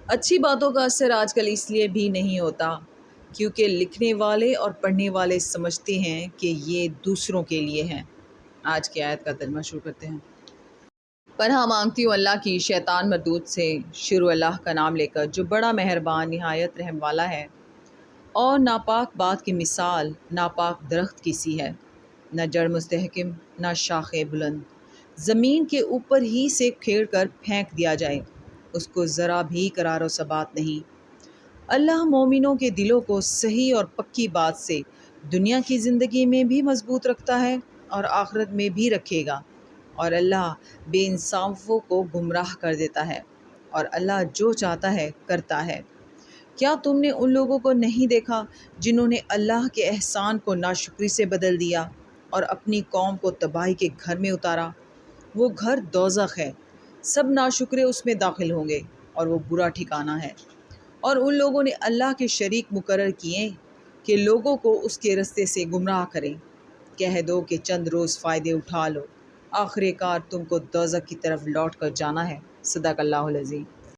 اچھی باتوں کا اثر آج کل اس لیے بھی نہیں ہوتا کیونکہ لکھنے والے اور پڑھنے والے سمجھتے ہیں کہ یہ دوسروں کے لیے ہیں۔ آج کی آیت کا ترجمہ شروع کرتے ہیں۔ پناہ مانگتی ہوں اللہ کی شیطان مردود سے۔ شروع اللہ کا نام لے کر جو بڑا مہربان نہایت رحم والا ہے۔ اور ناپاک بات کی مثال ناپاک درخت کی سی ہے، نہ جڑ مستحکم نہ شاخ بلند، زمین کے اوپر ہی سے کھیڑ کر پھینک دیا جائے، اس کو ذرا بھی قرار و ثبات نہیں۔ اللہ مومنوں کے دلوں کو صحیح اور پکی بات سے دنیا کی زندگی میں بھی مضبوط رکھتا ہے اور آخرت میں بھی رکھے گا، اور اللہ بے انصافوں کو گمراہ کر دیتا ہے، اور اللہ جو چاہتا ہے کرتا ہے۔ کیا تم نے ان لوگوں کو نہیں دیکھا جنہوں نے اللہ کے احسان کو ناشکری سے بدل دیا اور اپنی قوم کو تباہی کے گھر میں اتارا؟ وہ گھر دوزخ ہے، سب ناشکرے اس میں داخل ہوں گے، اور وہ برا ٹھکانہ ہے۔ اور ان لوگوں نے اللہ کے شریک مقرر کیے کہ لوگوں کو اس کے رستے سے گمراہ کریں۔ کہہ دو کہ چند روز فائدے اٹھا لو، آخر کار تم کو دوزخ کی طرف لوٹ کر جانا ہے۔ صدق اللہ العظیم۔